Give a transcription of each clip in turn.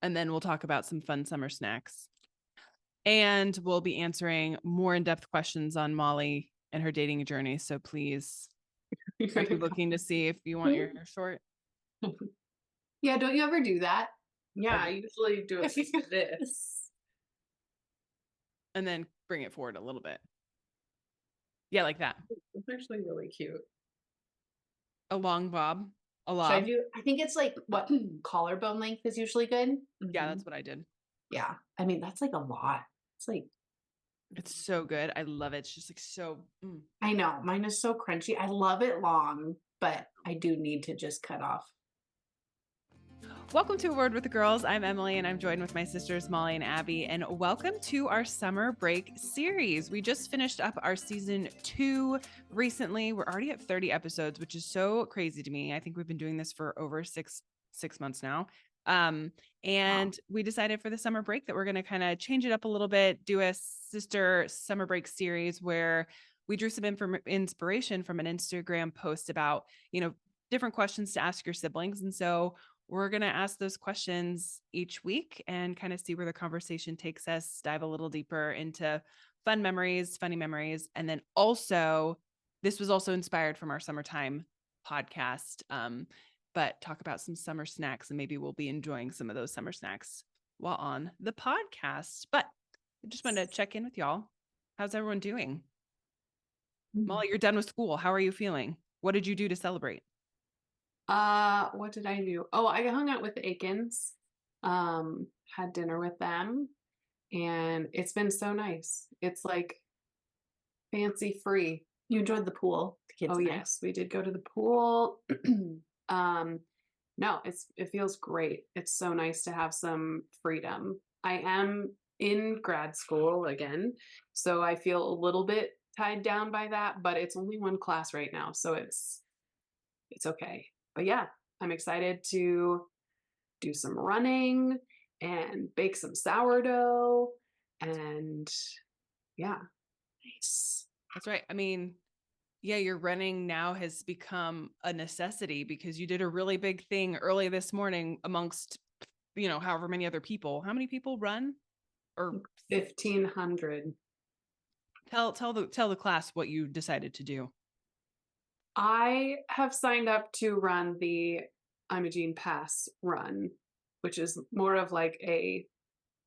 and then we'll talk about some fun summer snacks. And we'll be answering more in-depth questions on Molly and her dating journey. So please, are you looking to see if you want your hair short? Yeah, don't you ever do that? Yeah, I usually do it like this. And then bring it forward a little bit. Yeah, like that. It's actually really cute. A long bob. A Should I lob. do? I think it's like what collarbone length is usually good. Yeah, that's what I did. Yeah, I mean that's like a lot. It's like It's so good. I love it. It's just like so. I know mine is so crunchy. I love it long, but I do need to just cut off. Welcome to A Word with the Girls. I'm Emily, and I'm joined with my sisters Molly and Abby. And welcome to our summer break series. We just finished up our season 2 recently. We're already at 30 episodes, which is so crazy to me. I think we've been doing this for over six months now. And we decided for the summer break that we're going to kind of change it up a little bit, do a sister summer break series where we drew some inspiration from an Instagram post about, different questions to ask your siblings. And so we're going to ask those questions each week and kind of see where the conversation takes us, dive a little deeper into fun memories, funny memories. And then also, this was also inspired from our summertime podcast, but talk about some summer snacks, and maybe we'll be enjoying some of those summer snacks while on the podcast. But I just wanted to check in with y'all. How's everyone doing? Molly, you're done with school. How are you feeling? What did you do to celebrate? What did I do? Oh, I hung out with the Aikens, had dinner with them, and it's been so nice. It's like fancy free. You enjoyed the pool. The kids. Oh yes, we did go to the pool. No, it feels great. It's so nice to have some freedom. I am in grad school again, so I feel a little bit tied down by that, but it's only one class right now, so it's okay. But yeah, I'm excited to do some running and bake some sourdough and yeah, nice. That's right. I mean, yeah, your running now has become a necessity because you did a really big thing early this morning amongst, however many other people. How many people run? Or 1,500. tell the class what you decided to do. I have signed up to run the Imogene Pass run, which is more of like a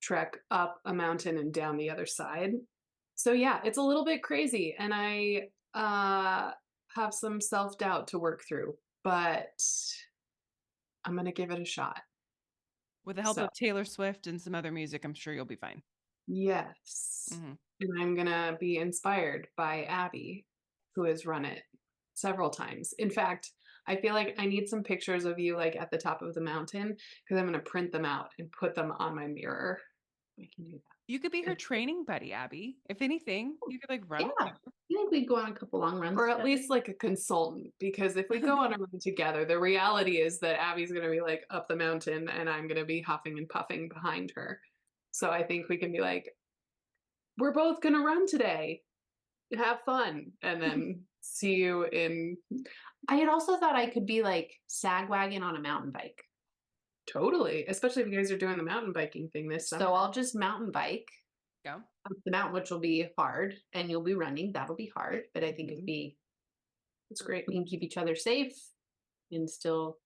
trek up a mountain and down the other side. So yeah, it's a little bit crazy, and I have some self-doubt to work through, but I'm gonna give it a shot. With the help of Taylor Swift and some other music, I'm sure you'll be fine. Yes. Mm-hmm. And I'm gonna be inspired by Abby, who has run it several times. In fact, I feel like I need some pictures of you like at the top of the mountain because I'm gonna print them out and put them on my mirror. I can do that. You could be her training buddy, Abby. If anything, you could like run. Yeah, I think we'd go on a couple long runs, or at least like a consultant. Because if we go on a run together, the reality is that Abby's gonna be like up the mountain, and I'm gonna be huffing and puffing behind her. So I think we can be like, we're both gonna run today. Have fun, and then see you in. I had also thought I could be like Sagwagon on a mountain bike. Totally, especially if you guys are doing the mountain biking thing this summer. So I'll just mountain bike. Go. Up the mountain, which will be hard, and you'll be running. That'll be hard, but I think it's great. We can keep each other safe and still,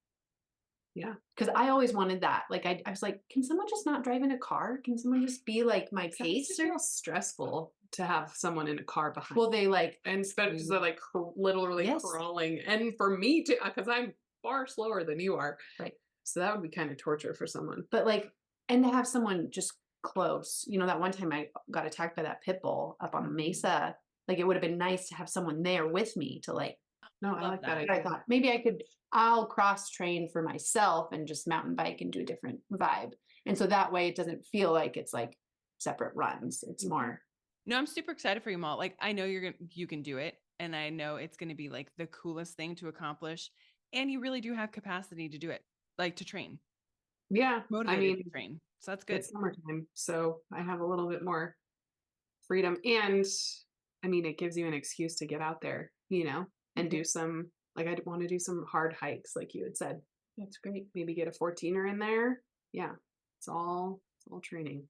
yeah. Because I always wanted that. Like I was like, can someone just not drive in a car? Can someone just be like my pacer? It's real stressful to have someone in a car behind. Well, they like, and especially because they're like literally crawling, and for me too, because I'm far slower than you are, right? So that would be kind of torture for someone. But like, and to have someone just close. That one time I got attacked by that pit bull up on a mesa. Like it would have been nice to have someone there with me to like. No, I like that. I thought maybe I'll cross train for myself and just mountain bike and do a different vibe. And so that way it doesn't feel like it's like separate runs. It's more. No, I'm super excited for you, Mal. Like I know you can do it, and I know it's going to be like the coolest thing to accomplish, and you really do have capacity to do it, like to train. Yeah, motivated to train. So that's good. It's summertime, so I have a little bit more freedom, and I mean, it gives you an excuse to get out there, and do some. Like I want to do some hard hikes, like you had said. That's great. Maybe get a 14er in there. Yeah, it's all training.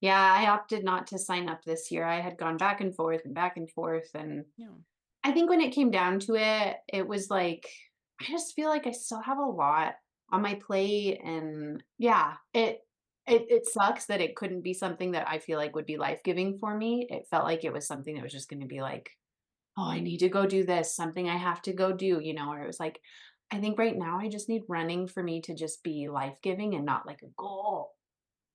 Yeah, I opted not to sign up this year. I had gone back and forth and back and forth. And Yeah. I think when it came down to it, it was like, I just feel like I still have a lot on my plate. And yeah, it sucks that it couldn't be something that I feel like would be life-giving for me. It felt like it was something that was just going to be like, oh, I need to go do this, something I have to go do, or it was like, I think right now I just need running for me to just be life-giving and not like a goal,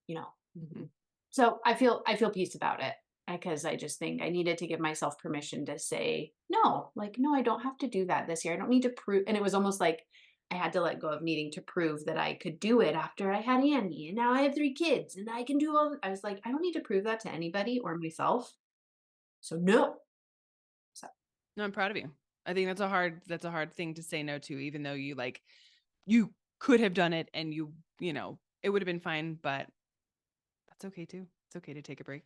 you know. Mhm. So I feel peace about it because I just think I needed to give myself permission to say, no, like, no, I don't have to do that this year. I don't need to prove. And it was almost like I had to let go of needing to prove that I could do it after I had Annie. And now I have 3 kids and I can do all. I was like, I don't need to prove that to anybody or myself. So no. So No, I'm proud of you. I think that's a hard thing to say no to, even though you could have done it and it would have been fine, but that's okay too. It's okay to take a break.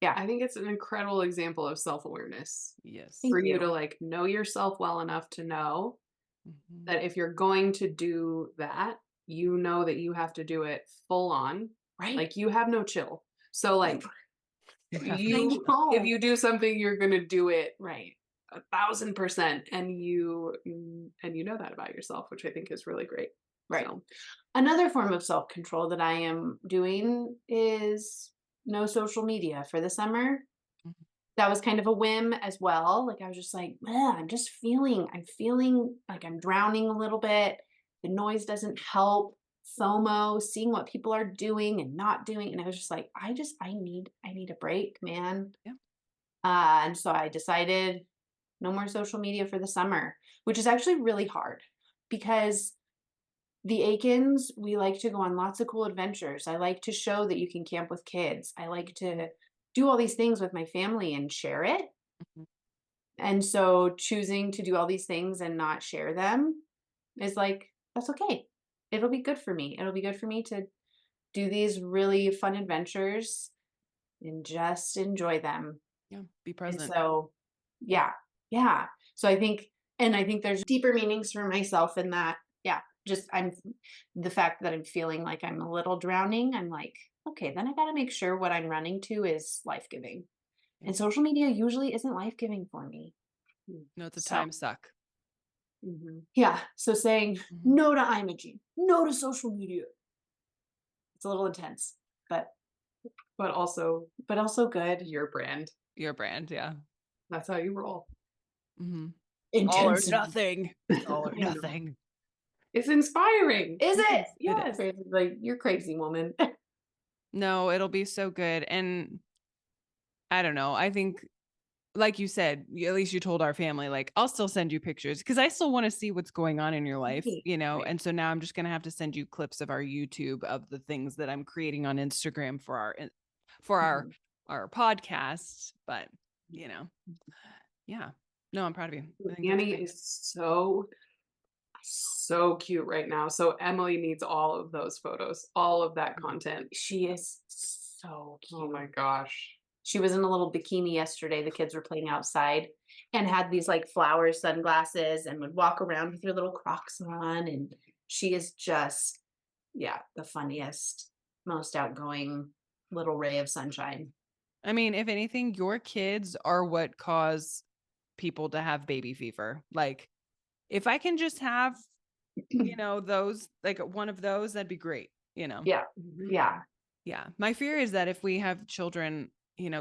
yeah. I think it's an incredible example of self-awareness Yes. Thank for you you. to like know yourself well enough to know Mhm. that if you're going to do that, you know that you have to do it full on. Right. Like you have no chill. So like you know. if you do something, you're gonna do it Right. 1,000%, and you know that about yourself, which I think is really great. Right. So, Another form of self-control that I am doing is no social media for the summer. Mhm. That was kind of a whim as well. Like I was just like, man, I'm feeling like I'm drowning a little bit. The noise doesn't help. FOMO, seeing what people are doing and not doing. And I was just like, I need a break, man. Yeah. And so I decided no more social media for the summer, which is actually really hard because the Aikens, we like to go on lots of cool adventures. I like to show that you can camp with kids. I like to do all these things with my family and share it. Mhm. And so choosing to do all these things and not share them is like, that's okay. It'll be good for me. It'll be good for me to do these really fun adventures and just enjoy them. Yeah. Be And present. so, yeah, yeah. So I think there's deeper meanings for myself in that. Yeah, just the fact that I'm feeling like I'm a little drowning. I'm like, okay, then I got to make sure what I'm running to is life giving. Yeah. And social media usually isn't life giving for me. No, it's a So, time suck. mhm. yeah. So saying Mhm. no to imaging, no to social media. It's a little intense, but But also good. your brand. Your brand. Yeah. That's how you roll. Mm-hmm. All or Intensity. nothing. All or I know. nothing. It's inspiring. Is it? Yes. Like you're crazy, woman. No, it'll be so good. And I don't know. I think, like you said, at least you told our family, like, I'll still send you pictures because I still want to see what's going on in your life, Right. And so now I'm just going to have to send you clips of our YouTube of the things that I'm creating on Instagram for our Mhm. our podcast. But, yeah. No, I'm proud of you. I think that's Annie great. is so cute right now. So Emily needs all of those photos, all of that content. She is so Oh cute. my gosh. She was in a little bikini yesterday. The kids were playing outside and had these like flower sunglasses and would walk around with her little Crocs on. And she is just, yeah, the funniest, most outgoing little ray of sunshine. I mean, if anything, your kids are what cause people to have baby fever. Like, if I can just have, those, like one of those, that'd be great, Yeah. Mhm. Yeah. Yeah. My fear is that if we have children,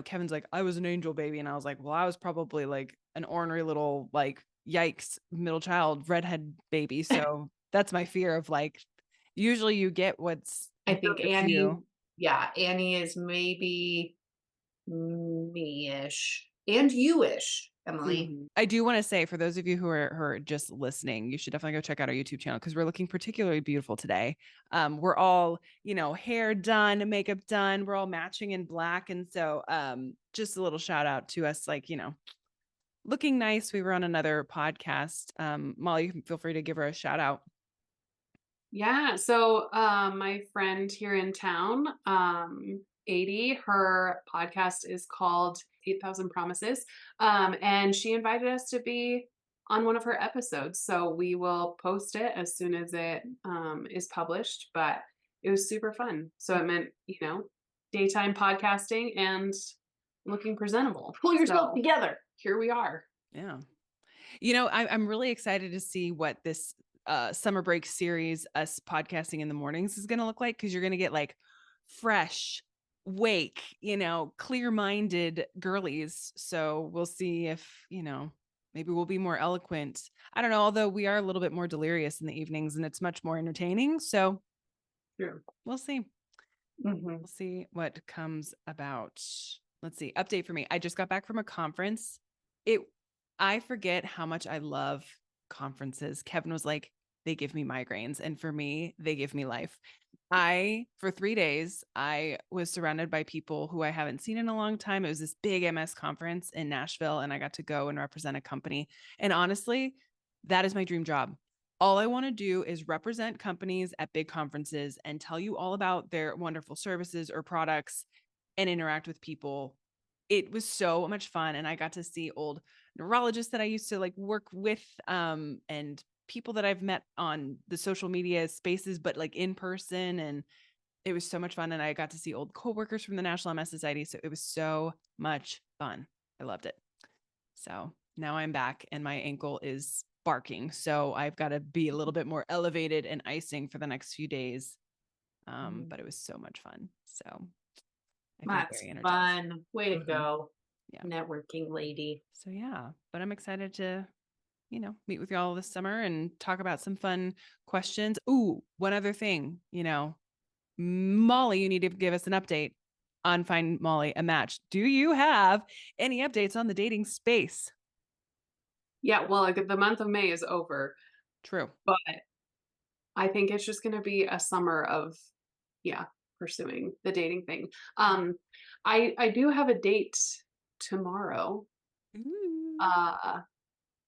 Kevin's like, I was an angel baby. And I was like, well, I was probably like an ornery little, like, yikes, middle child, redhead baby. So that's my fear of like, usually you get what's I think good for Annie, you. yeah, Annie is maybe me-ish and you-ish, Emily. Mhm. I do want to say, for those of you who are just listening, you should definitely go check out our YouTube channel because we're looking particularly beautiful today. We're all, hair done, makeup done. We're all matching in black. And so just a little shout out to us, like, looking nice. We were on another podcast. Molly, you can feel free to give her a shout out. Yeah. So my friend here in town, 80, her podcast is called 8,000 Promises. And she invited us to be on one of her episodes. So we will post it as soon as it is published. But it was super fun. So it meant, daytime podcasting and looking presentable. Pull yourself So together. here we are. Yeah. I'm really excited to see what this summer break series, us podcasting in the mornings, is going to look like, because you're going to get like fresh, wake, clear-minded girlies. So we'll see if, maybe we'll be more eloquent. I don't know, although we are a little bit more delirious in the evenings and it's much more entertaining. So True. we'll see. We'll see what comes about. Let's see. Update for me. I just got back from a conference. I forget how much I love conferences. Kevin was like, they give me migraines. And for me, they give me life. For 3 days, I was surrounded by people who I haven't seen in a long time. It was this big MS conference in Nashville, and I got to go and represent a company. And honestly, that is my dream job. All I want to do is represent companies at big conferences and tell you all about their wonderful services or products and interact with people. It was so much fun. And I got to see old neurologists that I used to like work with, and people that I've met on the social media spaces, but like in person. And it was so much fun. And I got to see old coworkers from the National MS Society. So it was so much fun. I loved it. So now I'm back and my ankle is barking. So I've got to be a little bit more elevated and icing for the next few days. But it was so much fun. So I feel That's very energized. fun. Way to go. Yeah. Networking lady. So yeah, but I'm excited to, meet with y'all this summer and talk about some fun questions. Ooh, one other thing, Molly, you need to give us an update on Find Molly a Match. Do you have any updates on the dating space? Yeah, well, like the month of May is over, True. but I think it's just going to be a summer of, pursuing the dating thing. I do have a date tomorrow. Ooh.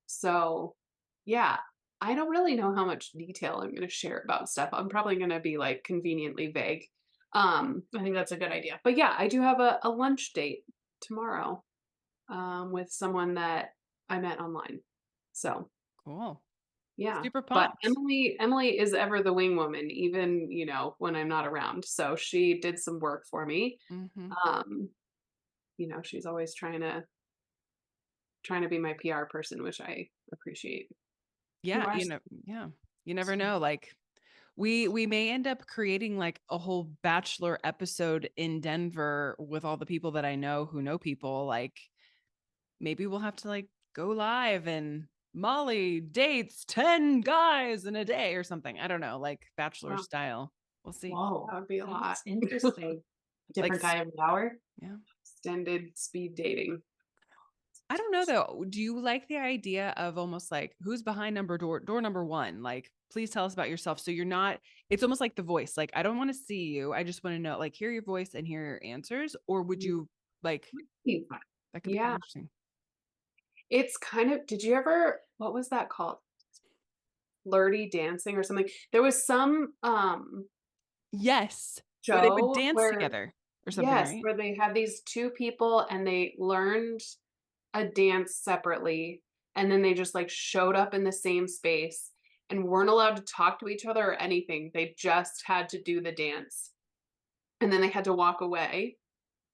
So yeah, I don't really know how much detail I'm going to share about stuff. I'm probably going to be like conveniently vague. I think that's a good idea. But yeah, I do have a lunch date tomorrow, with someone that I met online. So Cool. yeah. Super But pumped. Emily is ever the wing woman, even, when I'm not around. So she did some work for me. Mm-hmm. She's always trying to be my PR person, which I appreciate. Yeah, are yeah. You never know. Like we may end up creating like a whole Bachelor episode in Denver with all the people that I know who know people. Like maybe we'll have to like go live and Molly dates 10 guys in a day or something. I don't know, like Bachelor Wow. style. We'll see. Whoa. That would be a lot. That's interesting. Different Like, guy every hour. yeah. Extended speed dating. I don't know though. Do you like the idea of almost like who's behind door number one? Like, please tell us about yourself. So you're not, it's almost like The Voice. Like, I don't want to see you. I just want to know, like, hear your voice and hear your answers. Or would you like that could be kind of Yeah. interesting. It's kind of, did you ever, what was that called? Flirty dancing or something. There was some Yes. show Where they would dance where, together or something, yes, right? where they had these two people and they learned a dance separately, and then they just like showed up in the same space and weren't allowed to talk to each other or anything. They just had to do the dance. And then they had to walk away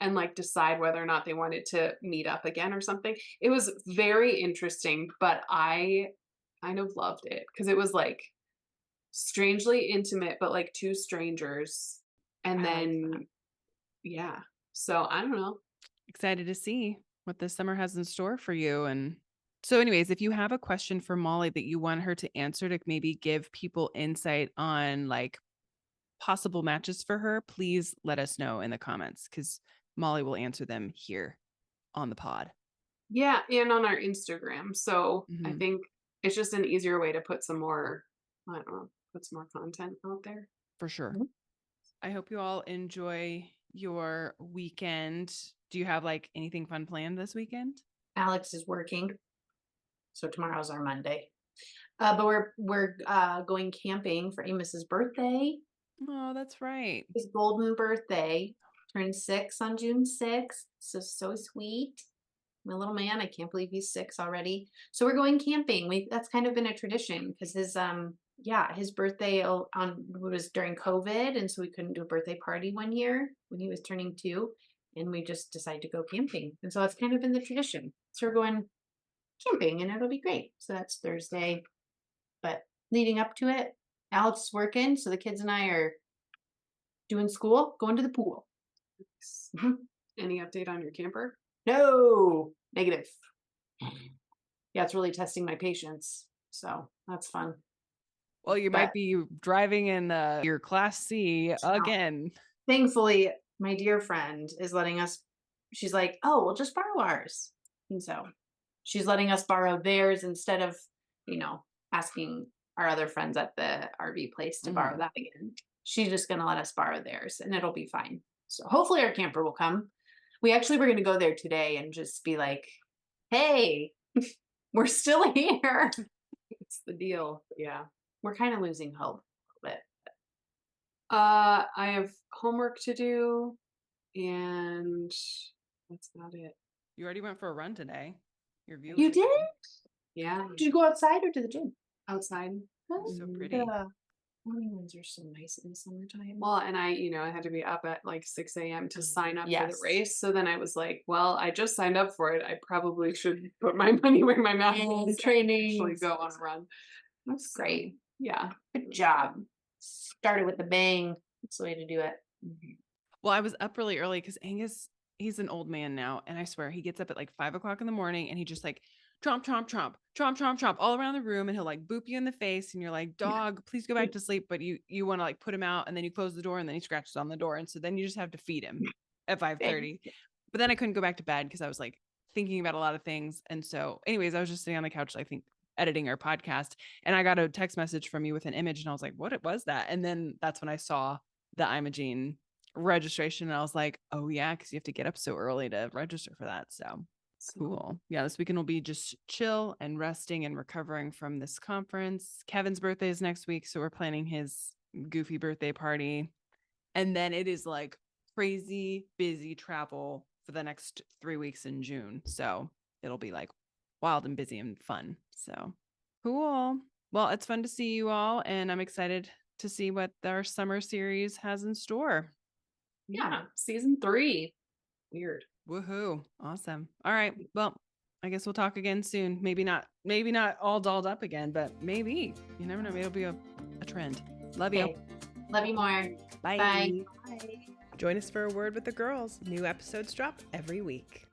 and like decide whether or not they wanted to meet up again or something. It was very interesting, but I kind of loved it because it was like strangely intimate, but like two strangers. And I like then, that. yeah. So I don't know. Excited to see what this summer has in store for you. And so, anyways, if you have a question for Molly that you want her to answer to maybe give people insight on like possible matches for her, please let us know in the comments because Molly will answer them here on the pod. Yeah, and on our Instagram. So I Mhm. think it's just an easier way to put some more, I don't know, put some more content out there. For sure. Mhm. I hope you all enjoy your weekend. Do you have like anything fun planned this weekend? Alex is working, so tomorrow's our Monday. But we're going camping for Amos's birthday. Oh, that's right. His golden birthday. Turned 6 on June 6th. So sweet. My little man, I can't believe he's 6 already. So we're going camping. That's kind of been a tradition because his yeah, his birthday was during COVID, and so we couldn't do a birthday party one year when he was turning 2, and we just decided to go camping, and so that's kind of been the tradition. So we're going camping, and it'll be great. So that's Thursday, but leading up to it, Alex is working, so the kids and I are doing school, going to the pool. Mhm. Any update on your camper? No, negative. Yeah, it's really testing my patience, so that's fun. Well, you But might be driving in your Class C No. again. Thankfully, my dear friend is letting us. She's like, "Oh, we'll just borrow ours," and so she's letting us borrow theirs instead of, asking our other friends at the RV place to borrow Mhm. that again. She's just gonna let us borrow theirs, and it'll be fine. So hopefully, our camper will come. We actually were gonna go there today and just be like, "Hey, we're still here." It's the deal. Yeah. We're kind of losing hope a little bit. I have homework to do, and that's not it. You already went for a run today. Your view You was did? pretty. Yeah. Did you go outside or to the gym? Outside. So Mhm. pretty. Morning ones are so nice in the summertime. Well, and I had to be up at like 6 a.m. to sign up for Yes. the race. So then I was like, well, I just signed up for it. I probably should put my money where my mouth And is. training. Actually go on a run. That's great. Yeah. Good job. Started with a bang. That's the way to do it. Well, I was up really early because Angus, he's an old man now. And I swear he gets up at like 5 o'clock in the morning and he just like tromp, tromp, tromp, tromp, tromp, tromp all around the room. And he'll like boop you in the face. And you're like, dog, please go back to sleep. But you want to like put him out and then you close the door and then he scratches on the door. And so then you just have to feed him at 5:30. But then I couldn't go back to bed because I was like thinking about a lot of things. And so anyways, I was just sitting on the couch, I think editing our podcast. And I got a text message from you with an image. And I was like, what was that? And then that's when I saw the Imogene registration and I was like, oh yeah, because you have to get up so early to register for that. So cool. Yeah, this weekend will be just chill and resting and recovering from this conference. Kevin's birthday is next week, so we're planning his goofy birthday party. And then it is like crazy busy travel for the next 3 weeks in June. So it'll be like wild and busy and fun. So cool. Well, it's fun to see you all, and I'm excited to see what our summer series has in store. Yeah. Season 3. Weird. Woohoo. Awesome. All right. Well, I guess we'll talk again soon. Maybe not all dolled up again, but maybe. You never know. Maybe it'll be a trend. Love you. Okay. Love you more. Bye. Bye. Join us for A Word with the Girls. New episodes drop every week.